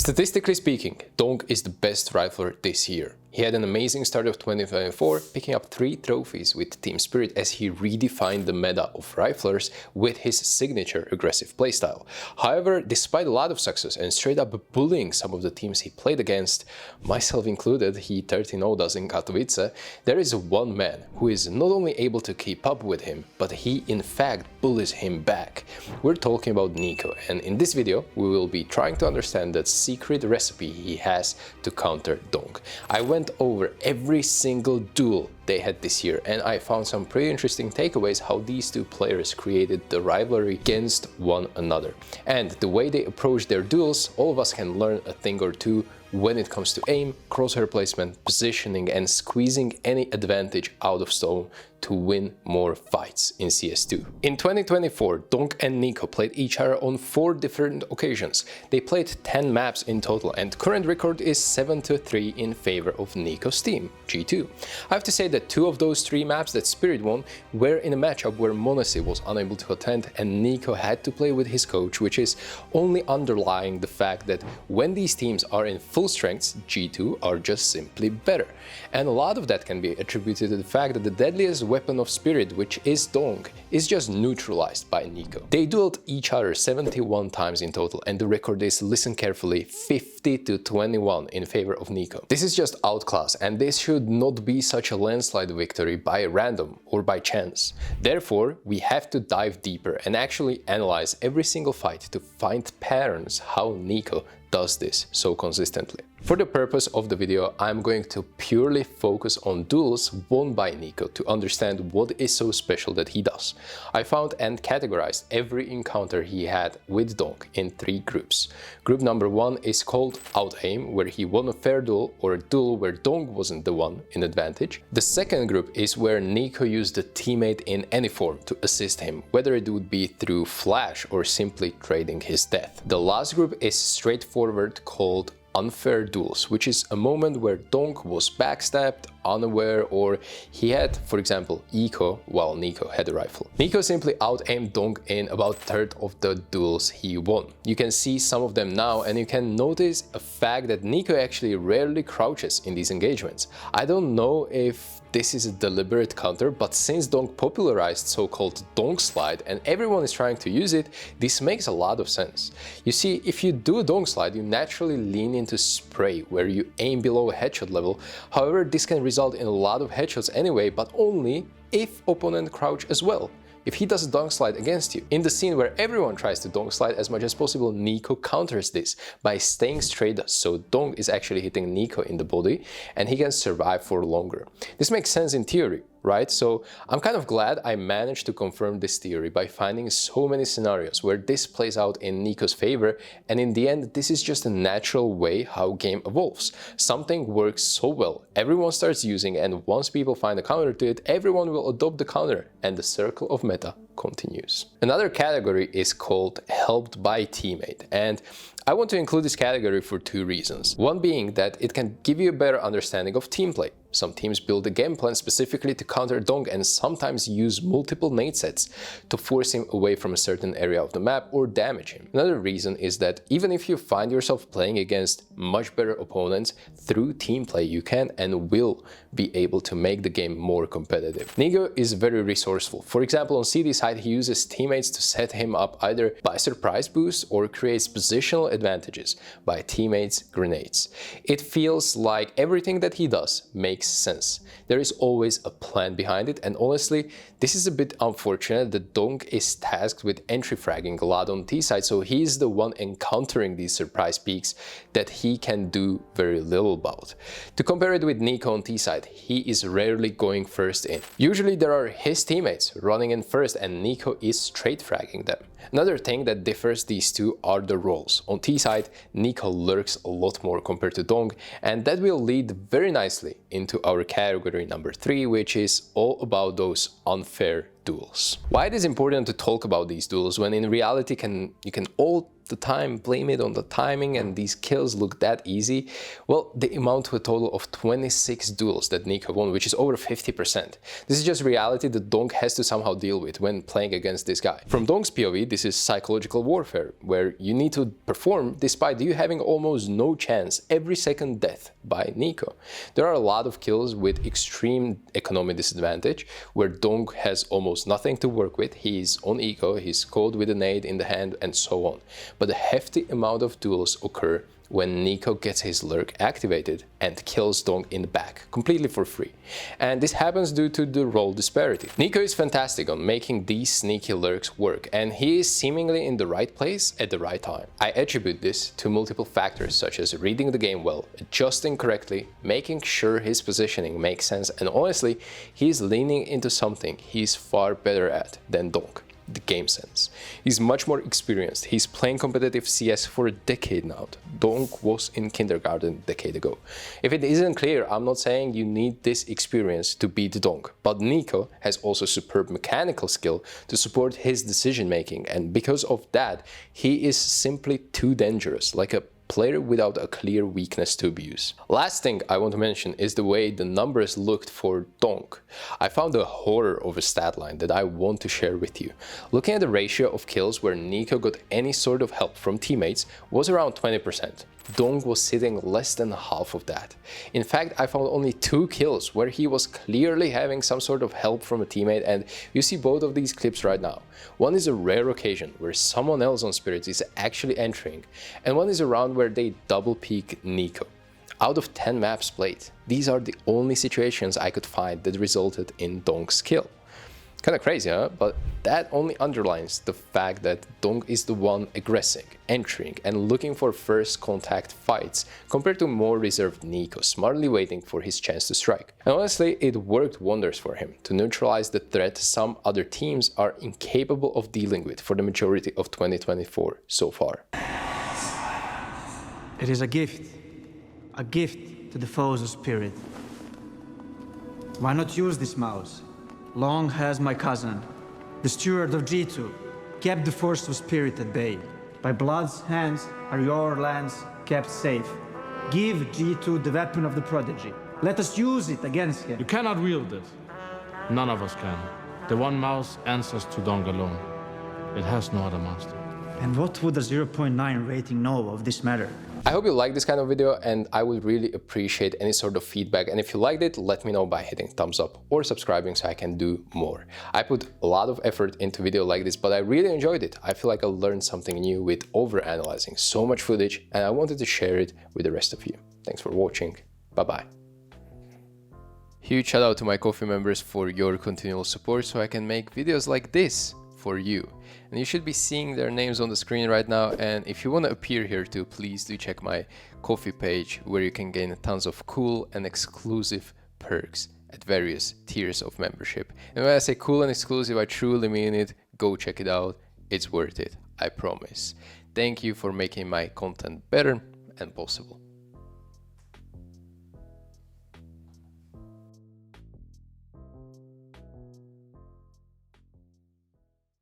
Statistically speaking, Donk is the best rifler this year. He had an amazing start of 2024, picking up 3 trophies with Team Spirit as he redefined the meta of riflers with his signature aggressive playstyle. However, despite a lot of success and straight up bullying some of the teams he played against, myself included, he 13-0 in Katowice, there is one man who is not only able to keep up with him, but he in fact bullies him back. We're talking about Niko, and in this video we will be trying to understand that secret recipe he has to counter Donk. I went over every single duel they had this year, and I found some pretty interesting takeaways how these two players created the rivalry against one another. And the way they approach their duels, all of us can learn a thing or two when it comes to aim, crosshair placement, positioning, and squeezing any advantage out of stone to win more fights in CS2. In 2024, Donk and Niko played each other on 4 different occasions. They played 10 maps in total, and current record is 7-3 in favor of Niko's team, G2. I have to say that 2 of those 3 maps that Spirit won were in a matchup where Monesi was unable to attend and Niko had to play with his coach, which is only underlying the fact that when these teams are in full strengths, G2 are just simply better. And a lot of that can be attributed to the fact that the deadliest weapon of Spirit, which is Donk, is just neutralized by Niko. They dueled each other 71 times in total, and the record is, listen carefully, 50-21 in favor of Niko. This is just outclass, and this should not be such a landslide victory by random or by chance. Therefore, we have to dive deeper and actually analyze every single fight to find patterns how Niko does this so consistently. For the purpose of the video, I'm going to purely focus on duels won by Niko to understand what is so special that he does. I found and categorized every encounter he had with Donk in 3 groups. Group number 1 is called Outaim, where he won a fair duel or a duel where Donk wasn't the one in advantage. The second group is where Niko used a teammate in any form to assist him, whether it would be through flash or simply trading his death. The last group is straightforward, called unfair duels, which is a moment where Donk was backstabbed, unaware, or he had, for example, eco while Niko had a rifle. Niko simply out-aimed Donk in about a third of the duels he won. You can see some of them now, and you can notice a fact that Niko actually rarely crouches in these engagements. I don't know if this is a deliberate counter, but since Donk popularized so-called Donk Slide and everyone is trying to use it, this makes a lot of sense. You see, if you do a Donk Slide, you naturally lean into spray, where you aim below a headshot level. However, this can result in a lot of headshots anyway, but only if opponent crouch as well. If he does a donk slide against you. In the scene where everyone tries to donk slide as much as possible, Niko counters this by staying straight, so Donk is actually hitting Niko in the body and he can survive for longer. This makes sense in theory, right? So I'm kind of glad I managed to confirm this theory by finding so many scenarios where this plays out in Niko's favor, and in the end this is just a natural way how game evolves. Something works so well, everyone starts using, and once people find a counter to it, everyone will adopt the counter and the circle of meta continues. Another category is called helped by teammate, and I want to include this category for 2 reasons. One being that it can give you a better understanding of team play. Some teams build a game plan specifically to counter Donk and sometimes use multiple nade sets to force him away from a certain area of the map or damage him. Another reason is that even if you find yourself playing against much better opponents, through team play you can and will be able to make the game more competitive. Niko is very resourceful. For example, on CD side he uses teammates to set him up either by surprise boost or creates positional advantages by teammates' grenades. It feels like everything that he does makes sense. There is always a plan behind it, and honestly, this is a bit unfortunate that Donk is tasked with entry fragging a lot on T side, so he is the one encountering these surprise peaks that he can do very little about. To compare it with Niko on T side, he is rarely going first in. Usually there are his teammates running in first and Niko is straight fragging them. Another thing that differs these two are the roles. On T side, Niko lurks a lot more compared to Donk, and that will lead very nicely into our category number 3, which is all about those unfair duels. Why it is important to talk about these duels when in reality you can all the time blame it on the timing and these kills look that easy? Well, they amount to a total of 26 duels that Niko won, which is over 50%. This is just reality that Donk has to somehow deal with when playing against this guy. From Donk's POV, this is psychological warfare, where you need to perform despite you having almost no chance every second death by Niko. There are a lot of kills with extreme economic disadvantage, where Donk has almost nothing to work with. He's on eco, he's caught with a nade in the hand, and so on. But a hefty amount of duels occur when Niko gets his lurk activated and kills Donk in the back, completely for free. And this happens due to the role disparity. Niko is fantastic on making these sneaky lurks work, and he is seemingly in the right place at the right time. I attribute this to multiple factors such as reading the game well, adjusting correctly, making sure his positioning makes sense, and honestly, he's leaning into something he's far better at than Donk: the game sense. He's much more experienced. He's playing competitive CS for a decade now. Donk was in kindergarten a decade ago. If it isn't clear, I'm not saying you need this experience to beat Donk, but Niko has also superb mechanical skill to support his decision making, and because of that, he is simply too dangerous, like a player without a clear weakness to abuse. Last thing I want to mention is the way the numbers looked for Donk. I found a horror of a stat line that I want to share with you. Looking at the ratio of kills where Niko got any sort of help from teammates was around 20%. Donk was sitting less than half of that. In fact, I found only 2 kills where he was clearly having some sort of help from a teammate, and you see both of these clips right now. One is a rare occasion where someone else on Spirits is actually entering, and one is a round where they double peek Niko. Out of 10 maps played, these are the only situations I could find that resulted in Donk's kill. Kinda crazy, huh? But that only underlines the fact that Donk is the one aggressing, entering, and looking for first contact fights, compared to more reserved Niko, smartly waiting for his chance to strike. And honestly, it worked wonders for him to neutralize the threat some other teams are incapable of dealing with for the majority of 2024 so far. It is a gift to the foes of Spirit. Why not use this mouse? Long has my cousin, the steward of G2, kept the force of Spirit at bay. By blood's hands are your lands kept safe. Give G2 the weapon of the prodigy. Let us use it against him. You cannot wield it. None of us can. The one mouse answers to Donk alone. It has no other master. And what would a 0.9 rating know of this matter? I hope you like this kind of video, and I would really appreciate any sort of feedback, and if you liked it, let me know by hitting thumbs up or subscribing so I can do more. I put a lot of effort into video like this, but I really enjoyed it. I feel like I learned something new with over-analyzing so much footage, and I wanted to share it with the rest of you. Thanks for watching. Bye-bye. Huge shout out to my Ko-fi members for your continual support so I can make videos like this for you. And you should be seeing their names on the screen right now, and if you want to appear here too, please do check my Ko-fi page where you can gain tons of cool and exclusive perks at various tiers of membership. And when I say cool and exclusive, I truly mean it. Go check it out, it's worth it, I promise. Thank you for making my content better and possible.